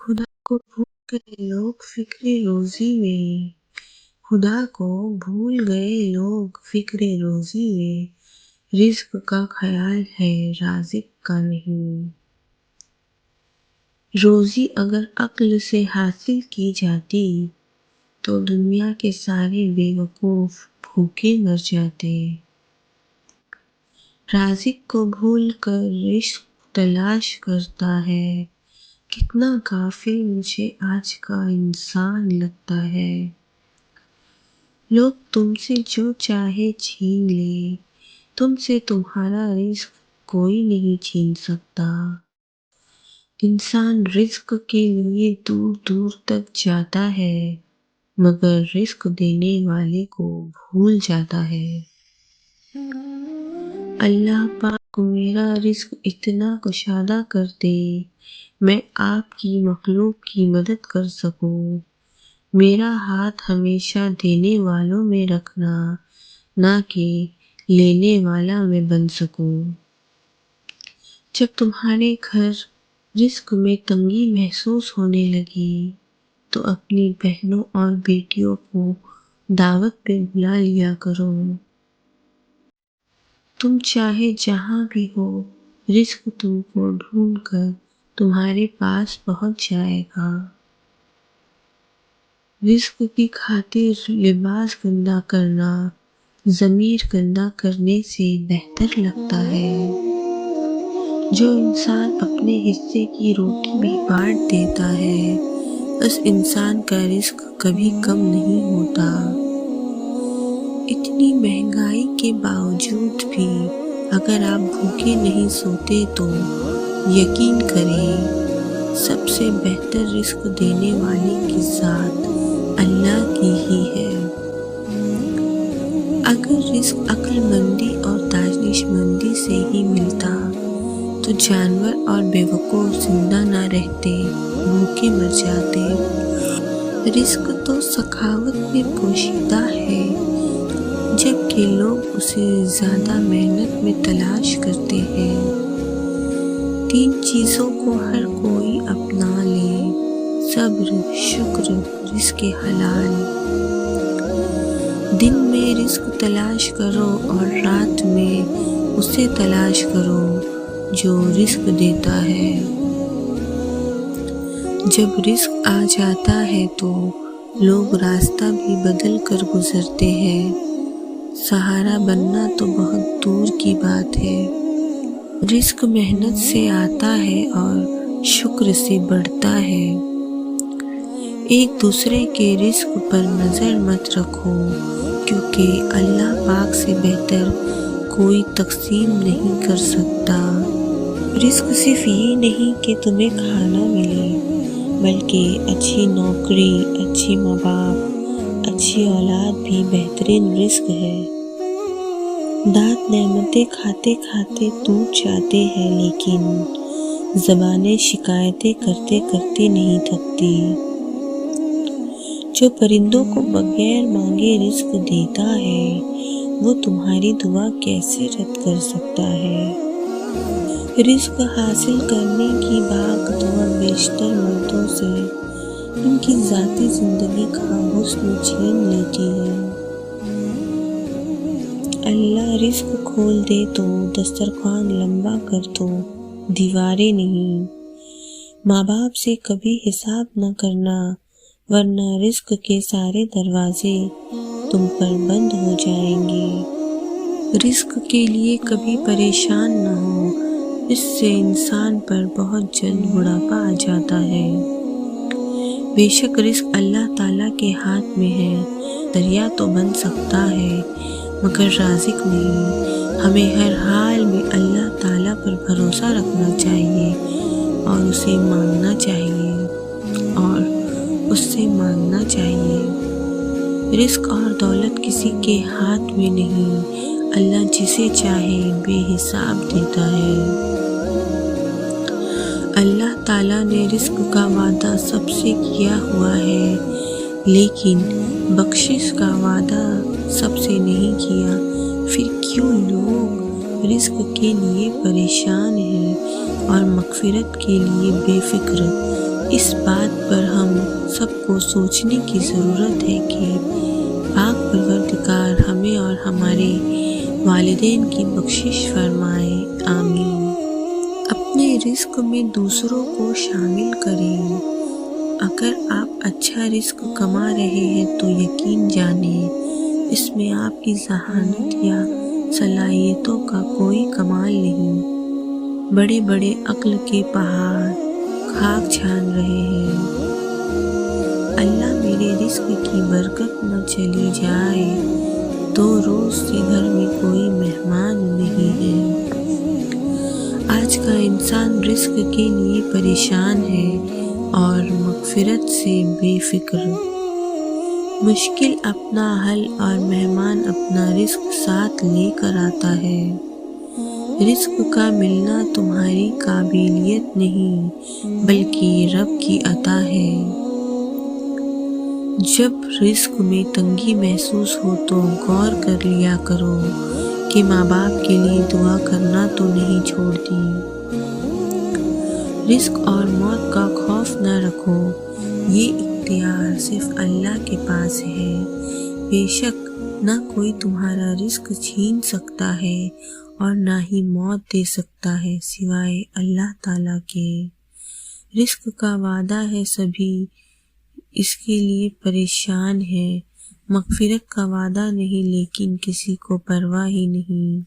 خدا کو بھول گئے لوگ فکر روزی میں، خدا کو بھول گئے لوگ فکر روزی میں، رزق کا خیال ہے رازق کا نہیں۔ روزی اگر عقل سے حاصل کی جاتی تو دنیا کے سارے بے وقوف بھوکے مر جاتے۔ رازق کو بھول کر رزق تلاش کرتا ہے، کتنا غافل مجھے آج کا انسان لگتا ہے۔ لوگ تم سے جو چاہے چھین لے، تم سے تمہارا رزق کوئی نہیں چھین سکتا۔ انسان رزق کے لیے دور دور تک جاتا ہے مگر رزق دینے والے کو بھول جاتا ہے۔ اللہ پاک میرا رزق اتنا کشادہ کر دے میں آپ کی مخلوق کی مدد کر سکوں، میرا ہاتھ ہمیشہ دینے والوں میں رکھنا نہ کہ لینے والا میں بن سکوں۔ جب تمہارے گھر رزق میں تنگی محسوس ہونے لگی تو اپنی بہنوں اور بیٹیوں کو دعوت پہ بلا لیا کرو۔ تم چاہے جہاں بھی ہو رزق تم کو ڈھونڈ کر تمہارے پاس پہنچ جائے گا۔ رزق کی خاطر لباس گندا کرنا ضمیر گندا کرنے سے بہتر لگتا ہے۔ جو انسان اپنے حصے کی روٹی بھی بانٹ دیتا ہے اس انسان کا رزق کبھی کم نہیں ہوتا۔ اتنی مہنگائی کے باوجود بھی اگر آپ بھوکے نہیں سوتے تو یقین کریں سب سے بہتر رزق دینے والے کی ذات اللہ کی ہی ہے۔ اگر رزق عقل مندی اور دانش مندی سے ہی ملتا تو جانور اور بے وقوف زندہ نہ رہتے، بھوکے مر جاتے۔ رزق تو سخاوت میں پوشیدہ ہے جبکہ لوگ اسے زیادہ محنت میں تلاش کرتے ہیں۔ 3 چیزوں کو ہر کوئی اپنا لے، صبر، شکر، رزق حلال۔ دن میں رزق تلاش کرو اور رات میں اسے تلاش کرو جو رزق دیتا ہے۔ جب رزق آ جاتا ہے تو لوگ راستہ بھی بدل کر گزرتے ہیں، سہارا بننا تو بہت دور کی بات ہے۔ رزق محنت سے آتا ہے اور شکر سے بڑھتا ہے۔ ایک دوسرے کے رزق پر نظر مت رکھو کیونکہ اللہ پاک سے بہتر کوئی تقسیم نہیں کر سکتا۔ رزق صرف یہ نہیں کہ تمہیں کھانا ملے بلکہ اچھی نوکری، اچھی ماں باپ، اچھی اولاد بھی بہترین رزق ہے۔ دانت نعمتیں کھاتے کھاتے ٹوٹ جاتے ہیں لیکن زبانیں شکایتیں کرتے کرتے نہیں تھکتی۔ جو پرندوں کو بغیر مانگے رزق دیتا ہے وہ تمہاری دعا کیسے رد کر سکتا ہے؟ رزق حاصل کرنے کی بھاگ دوڑ بیشتر مردوں سے ان کی ذاتی زندگی کا حسن چھین لیتی ہے۔ اللہ رزق کھول دے تو دسترخوان لمبا کر دو، دیواریں نہیں۔ ماں باپ سے کبھی حساب نہ کرنا ورنہ رزق کے سارے دروازے تم پر بند ہو جائیں گے۔ رزق کے لیے کبھی پریشان نہ ہو، اس سے انسان پر بہت جلد بڑھاپا آ جاتا ہے۔ بے شک رزق اللہ تعالیٰ کے ہاتھ میں ہے، دریا تو بن سکتا ہے مگر رازق نہیں۔ ہمیں ہر حال میں اللہ تعالیٰ پر بھروسہ رکھنا چاہیے اور اسے مانگنا چاہیے۔ رزق اور دولت کسی کے ہاتھ میں نہیں، اللہ جسے چاہے بے حساب دیتا ہے۔ اللہ تعالیٰ نے رزق کا وعدہ سب سے کیا ہوا ہے لیکن بخشش کا وعدہ سب سے نہیں کیا، پھر کیوں لوگ رزق کے لیے پریشان ہیں اور مغفرت کے لیے بے فکر؟ اس بات پر ہم سب کو سوچنے کی ضرورت ہے کہ پاک پروردگار ہمیں اور ہمارے والدین کی بخشش فرمائے، آمین۔ اپنے رزق میں دوسروں کو شامل کریں۔ اگر آپ اچھا رزق کما رہے ہیں تو یقین جانیں اس میں آپ کی ذہانت یا صلاحیتوں کا کوئی کمال نہیں۔ بڑے بڑے عقل کے پہاڑ خاک چھان رہے ہیں۔ اللہ میرے رزق کی برکت نہ چلی جائے تو روز سے گھر میں کوئی مہمان نہیں ہے۔ آج کا انسان رزق کے لیے پریشان ہے اور مغفرت سے بے فکر۔ مشکل اپنا حل اور مہمان اپنا رزق ساتھ لے کر آتا ہے۔ رزق کا ملنا تمہاری قابلیت نہیں بلکہ رب کی عطا ہے۔ جب رزق میں تنگی محسوس ہو تو غور کر لیا کرو کہ ماں باپ کے لیے دعا کرنا تو نہیں چھوڑتی۔ رزق اور موت کا خوف نہ رکھو، یہ اختیار صرف اللہ کے پاس ہے۔ بے شک نہ کوئی تمہارا رزق چھین سکتا ہے اور نہ ہی موت دے سکتا ہے سوائے اللہ تعالیٰ کے۔ رزق کا وعدہ ہے، سبھی اس کے لیے پریشان ہے۔ مغفرت کا وعدہ نہیں لیکن کسی کو پرواہ ہی نہیں۔